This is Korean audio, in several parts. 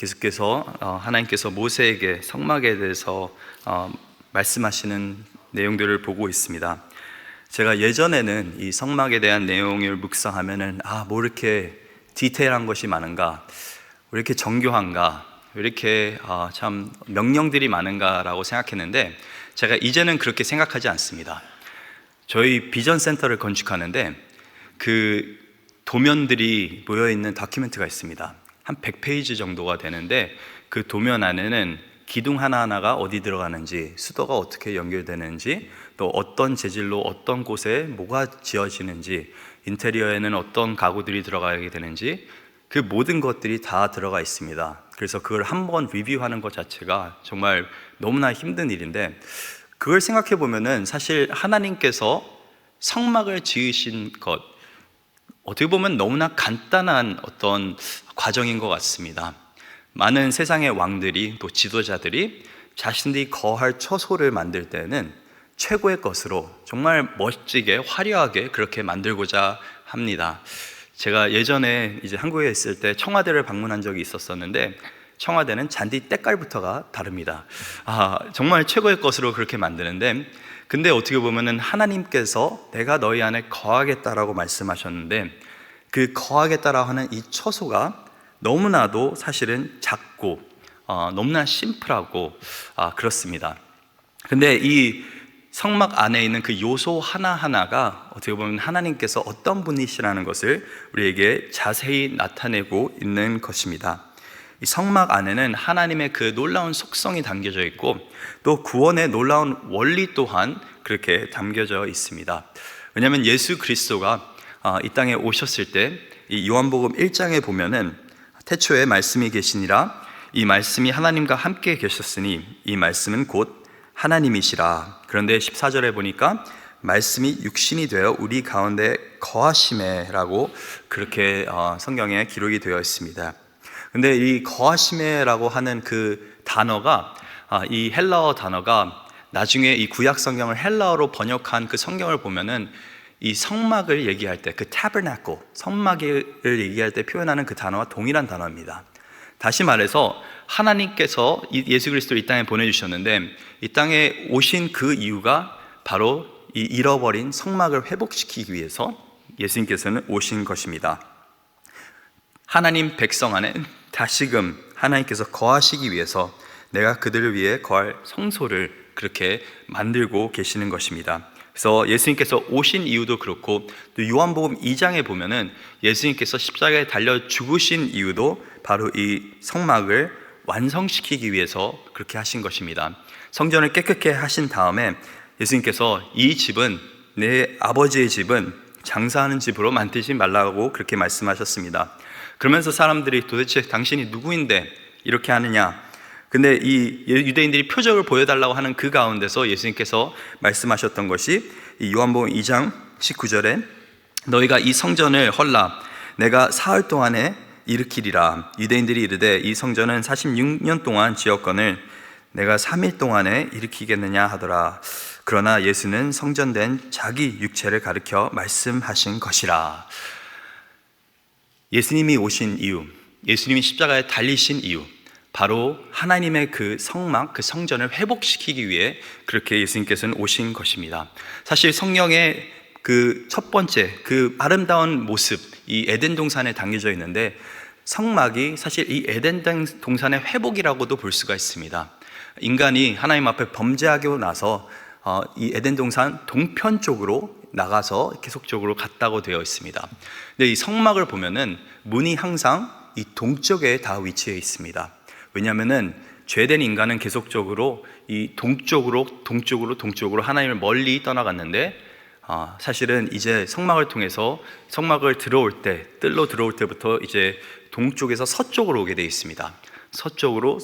계속해서 하나님께서 모세에게 성막에 대해서 말씀하시는 내용들을 보고 있습니다. 제가 예전에는 이 성막에 대한 내용을 묵상하면은 뭐 이렇게 디테일한 것이 많은가, 왜 이렇게 정교한가, 왜 이렇게 참 명령들이 많은가라고 생각했는데, 제가 이제는 그렇게 생각하지 않습니다. 저희 비전 센터를 건축하는데 그 도면들이 모여있는 다큐멘트가 있습니다. 한 100페이지 정도가 되는데, 그 도면 안에는 기둥 하나하나가 어디 들어가는지, 수도가 어떻게 연결되는지, 또 어떤 재질로 어떤 곳에 뭐가 지어지는지, 인테리어에는 어떤 가구들이 들어가게 되는지, 그 모든 것들이 다 들어가 있습니다. 그래서 그걸 한번 리뷰하는 것 자체가 정말 너무나 힘든 일인데, 그걸 생각해 보면은 사실 하나님께서 성막을 지으신 것, 어떻게 보면 너무나 간단한 어떤 과정인 것 같습니다. 많은 세상의 왕들이, 또 지도자들이 자신들이 거할 처소를 만들 때는 최고의 것으로 정말 멋지게 화려하게 그렇게 만들고자 합니다. 제가 예전에 이제 한국에 있을 때 청와대를 방문한 적이 있었었는데, 청와대는 잔디 때깔부터가 다릅니다. 정말 최고의 것으로 그렇게 만드는데, 근데 어떻게 보면은 하나님께서 내가 너희 안에 거하겠다라고 말씀하셨는데, 그 거하겠다라고 하는 이 처소가 너무나도 사실은 작고 너무나 심플하고 그렇습니다. 근데 이 성막 안에 있는 그 요소 하나하나가 어떻게 보면 하나님께서 어떤 분이시라는 것을 우리에게 자세히 나타내고 있는 것입니다. 이 성막 안에는 하나님의 그 놀라운 속성이 담겨져 있고, 또 구원의 놀라운 원리 또한 그렇게 담겨져 있습니다. 왜냐하면 예수 그리스도가 이 땅에 오셨을 때 이 요한복음 1장에 보면은 태초에 말씀이 계시니라, 이 말씀이 하나님과 함께 계셨으니 이 말씀은 곧 하나님이시라. 그런데 14절에 보니까 말씀이 육신이 되어 우리 가운데 거하시매라고 그렇게 성경에 기록이 되어 있습니다. 근데 이 거하시매라고 하는 그 단어가, 이 헬라어 단어가 나중에 이 구약 성경을 헬라어로 번역한 그 성경을 보면은 이 성막을 얘기할 때, 그 tabernacle, 성막을 얘기할 때 표현하는 그 단어와 동일한 단어입니다. 다시 말해서 하나님께서 예수 그리스도를 이 땅에 보내주셨는데, 이 땅에 오신 그 이유가 바로 이 잃어버린 성막을 회복시키기 위해서 예수님께서는 오신 것입니다. 하나님 백성 안에 다시금 하나님께서 거하시기 위해서 내가 그들을 위해 거할 성소를 그렇게 만들고 계시는 것입니다. 그래서 예수님께서 오신 이유도 그렇고, 또 요한복음 2장에 보면은 예수님께서 십자가에 달려 죽으신 이유도 바로 이 성막을 완성시키기 위해서 그렇게 하신 것입니다. 성전을 깨끗게 하신 다음에 예수님께서 이 집은, 내 아버지의 집은 장사하는 집으로 만들지 말라고 그렇게 말씀하셨습니다. 그러면서 사람들이 도대체 당신이 누구인데 이렇게 하느냐, 근데 이 유대인들이 표적을 보여달라고 하는 그 가운데서 예수님께서 말씀하셨던 것이 이 요한복음 2장 19절에 너희가 이 성전을 헐라 내가 사흘 동안에 일으키리라. 유대인들이 이르되 이 성전은 46년 동안 지었거늘 내가 3일 동안에 일으키겠느냐 하더라. 그러나 예수는 성전된 자기 육체를 가리켜 말씀하신 것이라. 예수님이 오신 이유, 예수님이 십자가에 달리신 이유, 바로 하나님의 그 성막, 그 성전을 회복시키기 위해 그렇게 예수님께서는 오신 것입니다. 사실 성경의 그 첫 번째, 그 아름다운 모습, 이 에덴 동산에 담겨져 있는데, 성막이 사실 이 에덴 동산의 회복이라고도 볼 수가 있습니다. 인간이 하나님 앞에 범죄하고 나서 이 에덴 동산 동편 쪽으로 나가서 계속적으로 갔다고 되어 있습니다. 근데 이 성막을 보면은 문이 항상 이 동쪽에 다 위치해 있습니다. 왜냐하면은 죄된 인간은 계속적으로 이 동쪽으로 하나님을 멀리 떠나갔는데, 사실은 이제 성막을 통해서 성막을 들어올 때, 뜰로 들어올 때부터 이제 동쪽에서 서쪽으로 오게 되어 있습니다. 서쪽으로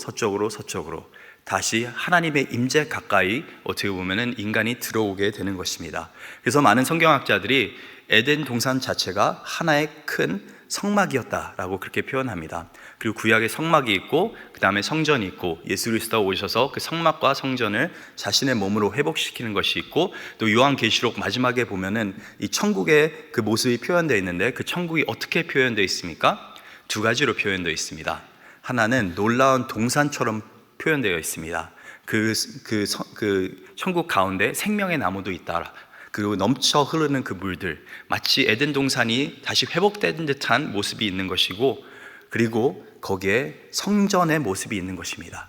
다시 하나님의 임재 가까이 어떻게 보면은 인간이 들어오게 되는 것입니다. 그래서 많은 성경학자들이 에덴 동산 자체가 하나의 큰 성막이었다라고 그렇게 표현합니다. 그리고 구약에 성막이 있고, 그 다음에 성전이 있고, 예수 그리스도가 오셔서 그 성막과 성전을 자신의 몸으로 회복시키는 것이 있고, 또 요한계시록 마지막에 보면은 이 천국의 그 모습이 표현되어 있는데, 그 천국이 어떻게 표현되어 있습니까? 두 가지로 표현되어 있습니다. 하나는 놀라운 동산처럼 표현되어 있습니다. 그 천국 가운데 생명의 나무도 있다. 그리고 넘쳐 흐르는 그 물들, 마치 에덴 동산이 다시 회복된 듯한 모습이 있는 것이고, 그리고 거기에 성전의 모습이 있는 것입니다.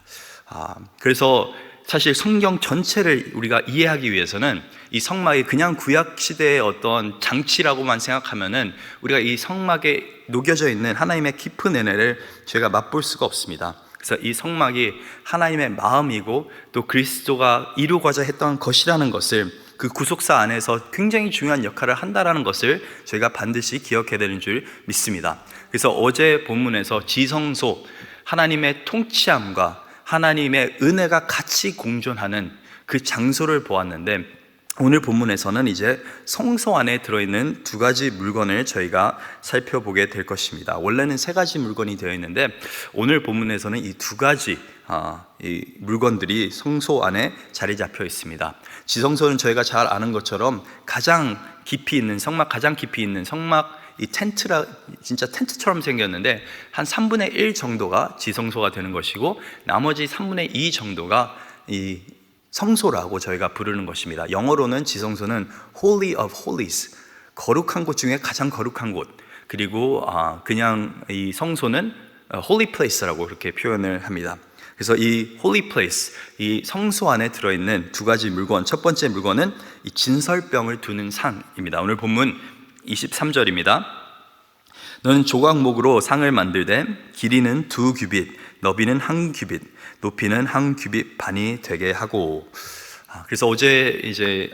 그래서 사실 성경 전체를 우리가 이해하기 위해서는 이 성막이 그냥 구약 시대의 어떤 장치라고만 생각하면은 우리가 이 성막에 녹여져 있는 하나님의 깊은 은혜를 저희가 맛볼 수가 없습니다. 그래서 이 성막이 하나님의 마음이고 또 그리스도가 이루고자 했던 것이라는 것을, 그 구속사 안에서 굉장히 중요한 역할을 한다라는 것을 저희가 반드시 기억해야 되는 줄 믿습니다. 그래서 어제 본문에서 지성소, 하나님의 통치함과 하나님의 은혜가 같이 공존하는 그 장소를 보았는데, 오늘 본문에서는 이제 성소 안에 들어있는 두 가지 물건을 저희가 살펴보게 될 것입니다. 원래는 세 가지 물건이 되어 있는데 오늘 본문에서는 이 두 가지 이 물건들이 성소 안에 자리 잡혀 있습니다. 지성소는 저희가 잘 아는 것처럼 가장 깊이 있는 성막, 가장 깊이 있는 성막, 이 진짜 텐트처럼 생겼는데 한 3분의 1 정도가 지성소가 되는 것이고, 나머지 3분의 2 정도가 이 성소라고 저희가 부르는 것입니다. 영어로는 지성소는 Holy of Holies, 거룩한 곳 중에 가장 거룩한 곳, 그리고 그냥 이 성소는 Holy Place라고 그렇게 표현을 합니다. 그래서 이 Holy Place, 이 성소 안에 들어있는 두 가지 물건, 첫 번째 물건은 이 진설병을 두는 상입니다. 오늘 본문 23절입니다. 너는 조각목으로 상을 만들되 길이는 2규빗, 너비는 1규빗, 높이는 1규빗 반이 되게 하고. 그래서 어제 이제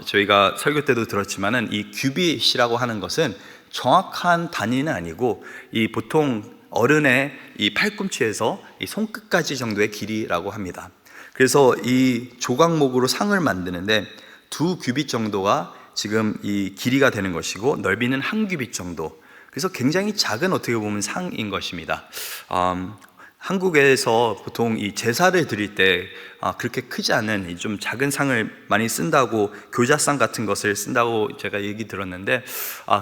저희가 설교 때도 들었지만은 이 규빗이라고 하는 것은 정확한 단위는 아니고 이 보통 어른의 이 팔꿈치에서 이 손끝까지 정도의 길이라고 합니다. 그래서 이 조각목으로 상을 만드는데 2규빗 정도가 지금 이 길이가 되는 것이고, 넓이는 1규빗 정도. 그래서 굉장히 작은, 어떻게 보면 상인 것입니다. 한국에서 보통 이 제사를 드릴 때 그렇게 크지 않은 좀 작은 상을 많이 쓴다고, 교자상 같은 것을 쓴다고 제가 얘기 들었는데,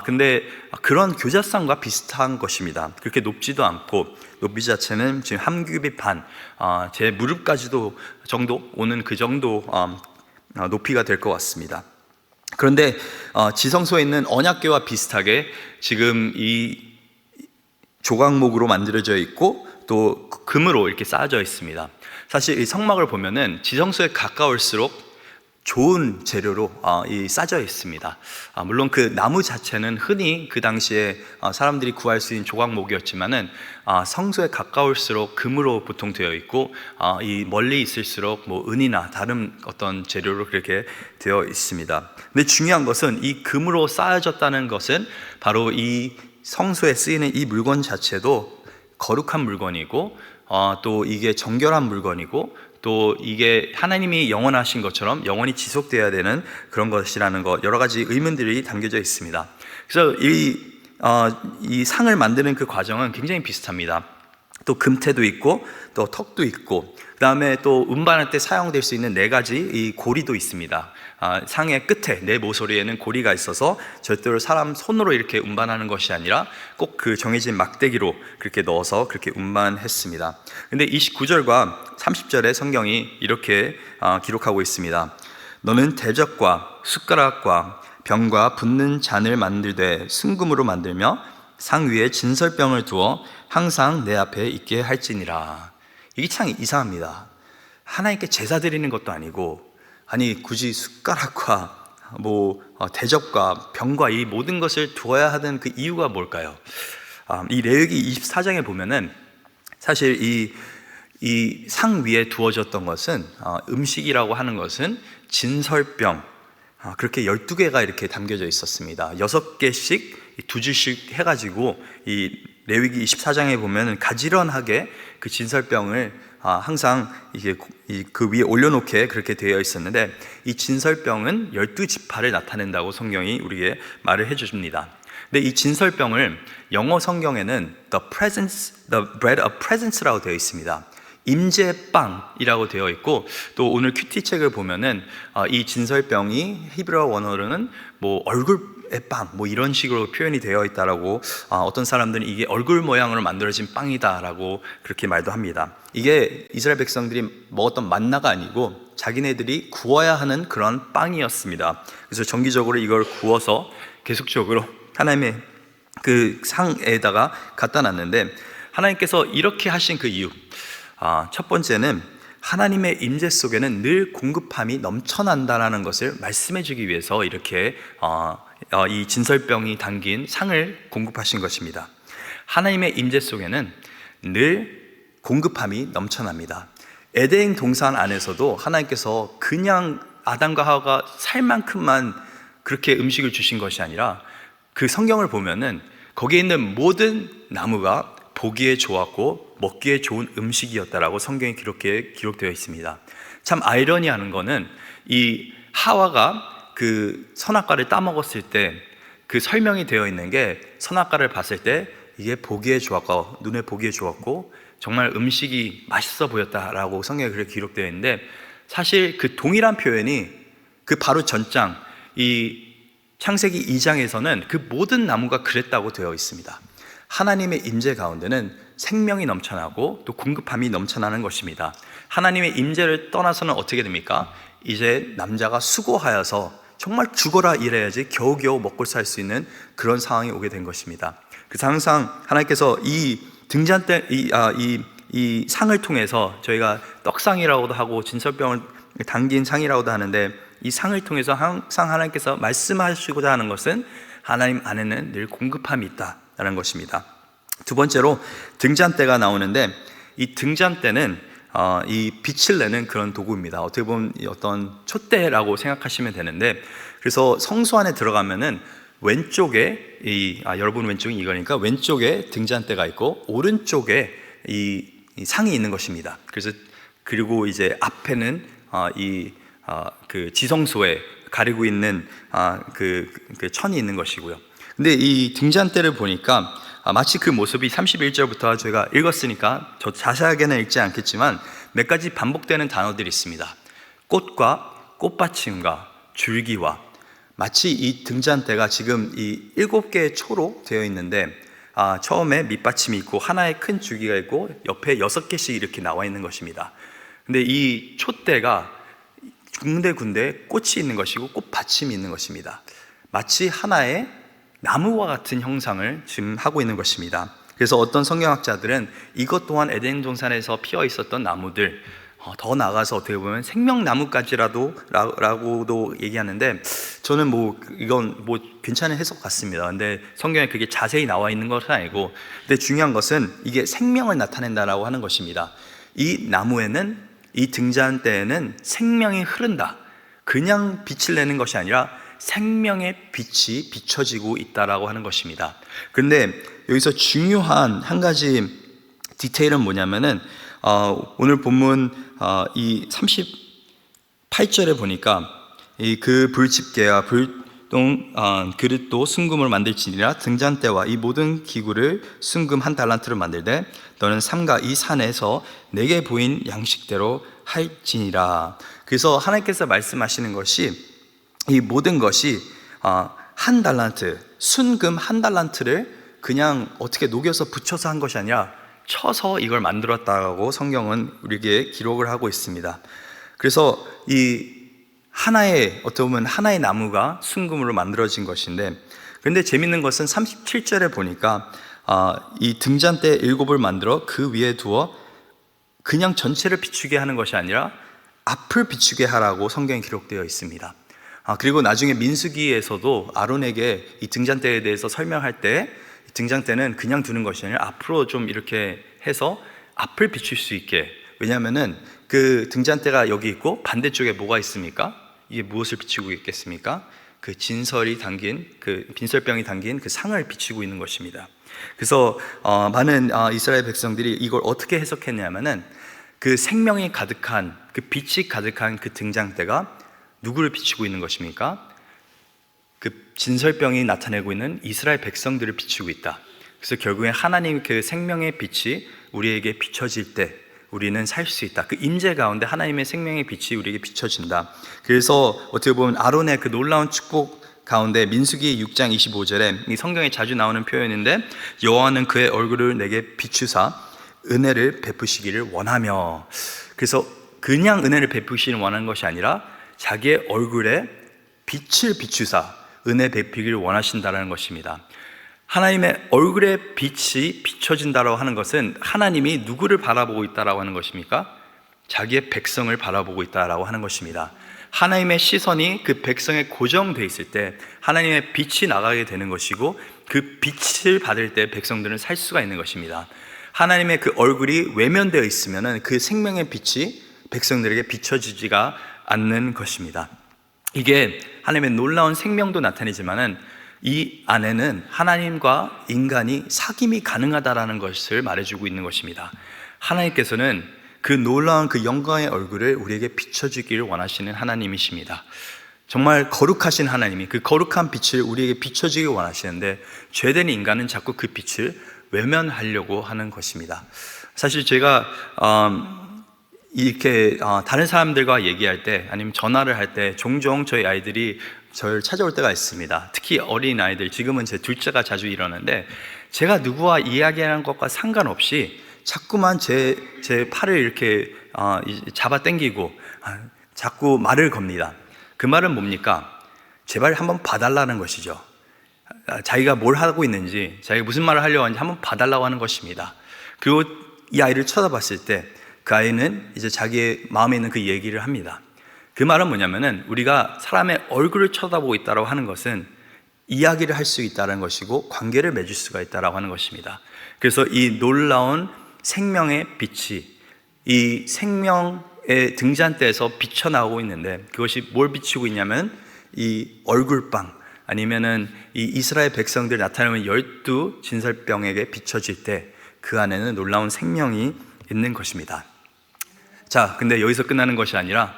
근데 그런 교자상과 비슷한 것입니다. 그렇게 높지도 않고, 높이 자체는 지금 1규빗 반, 제 무릎까지도 정도 오는 그 정도 높이가 될 것 같습니다. 그런데 지성소에 있는 언약궤와 비슷하게 지금 이 조각목으로 만들어져 있고 또 금으로 이렇게 쌓아져 있습니다. 사실 이 성막을 보면은 지성소에 가까울수록 좋은 재료로 쌓여 있습니다. 물론 그 나무 자체는 흔히 그 당시에 사람들이 구할 수 있는 조각목이었지만은 성소에 가까울수록 금으로 보통 되어 있고, 이 멀리 있을수록 뭐 은이나 다른 어떤 재료로 그렇게 되어 있습니다. 근데 중요한 것은 이 금으로 쌓여졌다는 것은 바로 이 성소에 쓰이는 이 물건 자체도 거룩한 물건이고, 또 이게 정결한 물건이고, 또 이게 하나님이 영원하신 것처럼 영원히 지속되어야 되는 그런 것이라는 것, 여러 가지 의문들이 담겨져 있습니다. 그래서 이 상을 만드는 그 과정은 굉장히 비슷합니다. 또 금태도 있고 또 턱도 있고, 그 다음에 또 운반할 때 사용될 수 있는 4가지 이 고리도 있습니다. 상의 끝에, 내 모서리에는 고리가 있어서 절대로 사람 손으로 이렇게 운반하는 것이 아니라 꼭 그 정해진 막대기로 그렇게 넣어서 그렇게 운반했습니다. 근데 29절과 30절에 성경이 이렇게 기록하고 있습니다. 너는 대접과 숟가락과 병과 붓는 잔을 만들되 순금으로 만들며 상 위에 진설병을 두어 항상 내 앞에 있게 할지니라. 이게 참 이상합니다. 하나님께 제사 드리는 것도 아니고, 아니 굳이 숟가락과 대접과 병과 이 모든 것을 두어야 하는 그 이유가 뭘까요? 이 레위기 24장에 보면은 사실 이 상 위에 두어졌던 것은 음식이라고 하는 것은 진설병, 그렇게 12개가 이렇게 담겨져 있었습니다. 6개씩 2줄씩 해가지고 이 레위기 24장에 보면 가지런하게 그 진설병을 항상 이게 그 위에 올려놓게 그렇게 되어 있었는데, 이 진설병은 12지파를 나타낸다고 성경이 우리에게 말을 해줍니다. 근데 이 진설병을 영어 성경에는 the bread of presence라고 되어 있습니다. 임재빵이라고 되어 있고, 또 오늘 큐티 책을 보면은 이 진설병이 히브리어 원어로는 얼굴 빵 뭐 이런 식으로 표현이 되어 있다라고 어떤 사람들은 이게 얼굴 모양으로 만들어진 빵이다라고 그렇게 말도 합니다. 이게 이스라엘 백성들이 먹었던 만나가 아니고 자기네들이 구워야 하는 그런 빵이었습니다. 그래서 정기적으로 이걸 구워서 계속적으로 하나님의 그 상에다가 갖다 놨는데, 하나님께서 이렇게 하신 그 이유, 첫 번째는 하나님의 임재 속에는 늘 공급함이 넘쳐난다라는 것을 말씀해 주기 위해서 이렇게 이 진설병이 담긴 상을 공급하신 것입니다. 하나님의 임재 속에는 늘 공급함이 넘쳐납니다. 에덴 동산 안에서도 하나님께서 그냥 아담과 하와가 살 만큼만 그렇게 음식을 주신 것이 아니라, 그 성경을 보면은 거기에 있는 모든 나무가 보기에 좋았고 먹기에 좋은 음식이었다라고 성경에 기록되어 있습니다. 참 아이러니한 거는 이 하와가 그 선악과를 따먹었을 때 그 설명이 되어 있는 게, 선악과를 봤을 때 이게 보기에 좋았고 눈에 보기에 좋았고 정말 음식이 맛있어 보였다라고 성경에 그렇게 기록되어 있는데, 사실 그 동일한 표현이 그 바로 전장 이 창세기 2장에서는 그 모든 나무가 그랬다고 되어 있습니다. 하나님의 임재 가운데는 생명이 넘쳐나고 또 공급함이 넘쳐나는 것입니다. 하나님의 임재를 떠나서는 어떻게 됩니까? 이제 남자가 수고하여서 정말 죽어라 일해야지 겨우겨우 먹고 살 수 있는 그런 상황이 오게 된 것입니다. 그래서 항상 하나님께서 이 등잔 때 이 상을 통해서, 저희가 떡상이라고도 하고 진설병을 담긴 상이라고도 하는데, 이 상을 통해서 항상 하나님께서 말씀하시고자 하는 것은 하나님 안에는 늘 공급함이 있다라는 것입니다. 두 번째로 등잔대가 나오는데, 이 등잔대는 이 빛을 내는 그런 도구입니다. 어떻게 보면 어떤 촛대라고 생각하시면 되는데, 그래서 성소 안에 들어가면은 왼쪽에 여러분 왼쪽이 이거니까 왼쪽에 등잔대가 있고 오른쪽에 이 상이 있는 것입니다. 그리고 이제 앞에는 그 지성소에 가리고 있는 그 천이 있는 것이고요. 근데 이 등잔대를 보니까 마치 그 모습이 31절부터 저희가 읽었으니까 저 자세하게는 읽지 않겠지만 몇 가지 반복되는 단어들이 있습니다. 꽃과 꽃받침과 줄기와, 마치 이 등잔대가 지금 이 7개의 초로 되어 있는데, 처음에 밑받침이 있고 하나의 큰 줄기가 있고 옆에 6개씩 이렇게 나와 있는 것입니다. 근데 이 촛대가 군데군데 꽃이 있는 것이고 꽃받침이 있는 것입니다. 마치 하나의 나무와 같은 형상을 지금 하고 있는 것입니다. 그래서 어떤 성경학자들은 이것 또한 에덴 동산에서 피어 있었던 나무들, 더 나아가서 어떻게 보면 생명나무까지라고도 얘기하는데, 저는 이건 괜찮은 해석 같습니다. 근데 성경에 그게 자세히 나와 있는 것은 아니고, 근데 중요한 것은 이게 생명을 나타낸다라고 하는 것입니다. 이 나무에는, 이 등잔대에는 생명이 흐른다, 그냥 빛을 내는 것이 아니라 생명의 빛이 비춰지고 있다라고 하는 것입니다. 그런데 여기서 중요한 한 가지 디테일은 뭐냐면은, 오늘 본문 이 38절에 보니까 그 불집게와 불동 그릇도 순금으로 만들지니라, 등잔대와 이 모든 기구를 순금 1달란트로 만들되 너는 삼가 이 산에서 내게 보인 양식대로 할지니라. 그래서 하나님께서 말씀하시는 것이, 이 모든 것이 1달란트, 순금 1달란트를 그냥 어떻게 녹여서 붙여서 한 것이 아니라 쳐서 이걸 만들었다고 성경은 우리에게 기록을 하고 있습니다. 그래서 이 하나의, 어떻게 보면 하나의 나무가 순금으로 만들어진 것인데, 그런데 재밌는 것은 37절에 보니까 이 등잔대 7을 만들어 그 위에 두어 그냥 전체를 비추게 하는 것이 아니라 앞을 비추게 하라고 성경에 기록되어 있습니다. 그리고 나중에 민수기에서도 아론에게 이 등잔대에 대해서 설명할 때, 등잔대는 그냥 두는 것이 아니라 앞으로 좀 이렇게 해서 앞을 비출 수 있게. 왜냐하면은 그 등잔대가 여기 있고 반대쪽에 뭐가 있습니까? 이게 무엇을 비추고 있겠습니까? 그 진설이 담긴, 그 빈설병이 담긴 그 상을 비추고 있는 것입니다. 그래서 많은 이스라엘 백성들이 이걸 어떻게 해석했냐면은, 그 생명이 가득한, 그 빛이 가득한 그 등잔대가 누구를 비추고 있는 것입니까? 그 진설병이 나타내고 있는 이스라엘 백성들을 비추고 있다. 그래서 결국에 하나님 그 생명의 빛이 우리에게 비춰질 때 우리는 살 수 있다. 그 임재 가운데 하나님의 생명의 빛이 우리에게 비춰진다. 그래서 어떻게 보면 아론의 그 놀라운 축복 가운데 민수기 6장 25절에 이 성경에 자주 나오는 표현인데, 여호와는 그의 얼굴을 내게 비추사 은혜를 베푸시기를 원하며, 그래서 그냥 은혜를 베푸시기를 원하는 것이 아니라 자기의 얼굴에 빛을 비추사 은혜 베푸기를 원하신다는 것입니다. 하나님의 얼굴에 빛이 비춰진다고 하는 것은 하나님이 누구를 바라보고 있다고 하는 것입니까? 자기의 백성을 바라보고 있다고 하는 것입니다. 하나님의 시선이 그 백성에 고정되어 있을 때 하나님의 빛이 나가게 되는 것이고, 그 빛을 받을 때 백성들은 살 수가 있는 것입니다. 하나님의 그 얼굴이 외면되어 있으면 그 생명의 빛이 백성들에게 비춰지지가 않는 것입니다. 이게 하나님의 놀라운 생명도 나타내지만은 이 안에는 하나님과 인간이 사귐이 가능하다라는 것을 말해주고 있는 것입니다. 하나님께서는 그 놀라운 그 영광의 얼굴을 우리에게 비춰주기를 원하시는 하나님이십니다. 정말 거룩하신 하나님이 그 거룩한 빛을 우리에게 비춰주길 원하시는데, 죄된 인간은 자꾸 그 빛을 외면하려고 하는 것입니다. 사실 제가 이렇게 다른 사람들과 얘기할 때, 아니면 전화를 할 때 종종 저희 아이들이 저를 찾아올 때가 있습니다. 특히 어린 아이들, 지금은 제 둘째가 자주 이러는데, 제가 누구와 이야기하는 것과 상관없이 자꾸만 제 팔을 이렇게 잡아 당기고 자꾸 말을 겁니다. 그 말은 뭡니까? 제발 한번 봐달라는 것이죠. 자기가 뭘 하고 있는지, 자기가 무슨 말을 하려고 하는지 한번 봐달라고 하는 것입니다. 그리고 이 아이를 쳐다봤을 때 그 아이는 이제 자기의 마음에 있는 그 얘기를 합니다. 그 말은 뭐냐면은, 우리가 사람의 얼굴을 쳐다보고 있다고 하는 것은 이야기를 할 수 있다는 것이고 관계를 맺을 수가 있다고 하는 것입니다. 그래서 이 놀라운 생명의 빛이 이 생명의 등잔대에서 비쳐나오고 있는데, 그것이 뭘 비추고 있냐면 이 얼굴빵, 아니면은 이 이스라엘 백성들 나타나는 12 진설병에게 비춰질 때 그 안에는 놀라운 생명이 있는 것입니다. 자, 근데 여기서 끝나는 것이 아니라,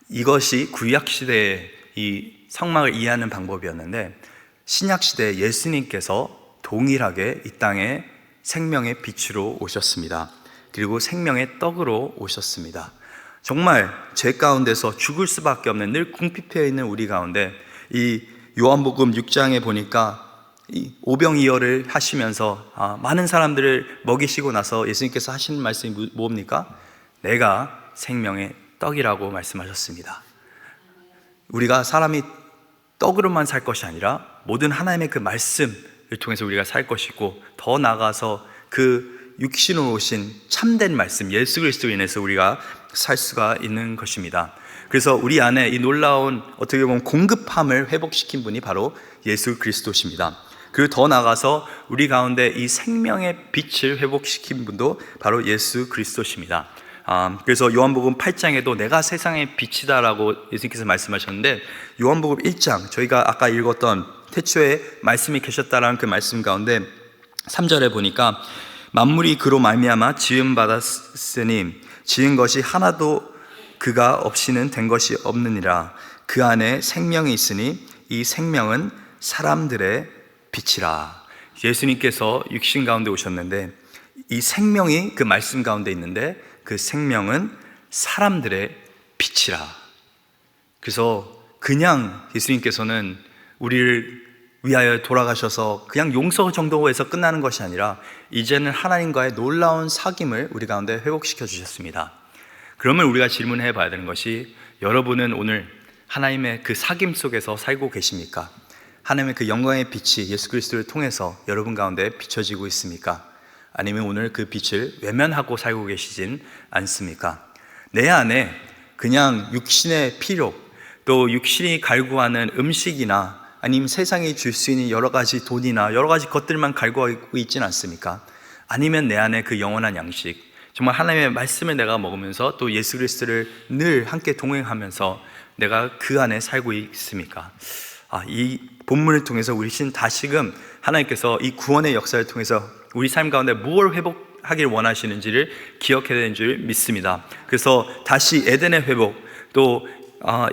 이것이 구약 시대의 이 성막을 이해하는 방법이었는데, 신약 시대에 예수님께서 동일하게 이 땅에 생명의 빛으로 오셨습니다. 그리고 생명의 떡으로 오셨습니다. 정말 죄 가운데서 죽을 수밖에 없는, 늘 궁핍해 있는 우리 가운데, 이 요한복음 6장에 보니까 이 오병이어를 하시면서 많은 사람들을 먹이시고 나서 예수님께서 하시는 말씀이 뭡니까? 내가 생명의 떡이라고 말씀하셨습니다. 우리가 사람이 떡으로만 살 것이 아니라 모든 하나님의 그 말씀을 통해서 우리가 살 것이고, 더 나아가서 그 육신으로 오신 참된 말씀 예수 그리스도로 인해서 우리가 살 수가 있는 것입니다. 그래서 우리 안에 이 놀라운, 어떻게 보면 공급함을 회복시킨 분이 바로 예수 그리스도십니다. 그리고 더 나아가서 우리 가운데 이 생명의 빛을 회복시킨 분도 바로 예수 그리스도십니다. 그래서 요한복음 8장에도 내가 세상의 빛이다라고 예수님께서 말씀하셨는데, 요한복음 1장, 저희가 아까 읽었던 태초에 말씀이 계셨다라는 그 말씀 가운데 3절에 보니까, 만물이 그로 말미암아 지음 받았으니 지은 것이 하나도 그가 없이는 된 것이 없느니라. 그 안에 생명이 있으니 이 생명은 사람들의 빛이라. 예수님께서 육신 가운데 오셨는데, 이 생명이 그 말씀 가운데 있는데, 그 생명은 사람들의 빛이라. 그래서 그냥 예수님께서는 우리를 위하여 돌아가셔서 그냥 용서 정도에서 끝나는 것이 아니라, 이제는 하나님과의 놀라운 사귐을 우리 가운데 회복시켜 주셨습니다. 그러면 우리가 질문해 봐야 되는 것이, 여러분은 오늘 하나님의 그 사귐 속에서 살고 계십니까? 하나님의 그 영광의 빛이 예수 그리스도를 통해서 여러분 가운데 비춰지고 있습니까? 아니면 오늘 그 빛을 외면하고 살고 계시진 않습니까? 내 안에 그냥 육신의 필요, 또 육신이 갈구하는 음식이나 아니면 세상이 줄 수 있는 여러 가지 돈이나 여러 가지 것들만 갈구하고 있지는 않습니까? 아니면 내 안에 그 영원한 양식, 정말 하나님의 말씀을 내가 먹으면서 또 예수 그리스도를 늘 함께 동행하면서 내가 그 안에 살고 있습니까? 이 본문을 통해서 우리 다시금 하나님께서 이 구원의 역사를 통해서 우리 삶 가운데 무엇을 회복하길 원하시는지를 기억해야 되는 줄 믿습니다. 그래서 다시 에덴의 회복, 또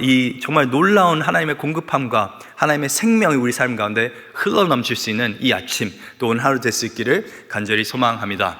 이 정말 놀라운 하나님의 공급함과 하나님의 생명이 우리 삶 가운데 흘러 넘칠 수 있는 이 아침, 또 오늘 하루 될 수 있기를 간절히 소망합니다.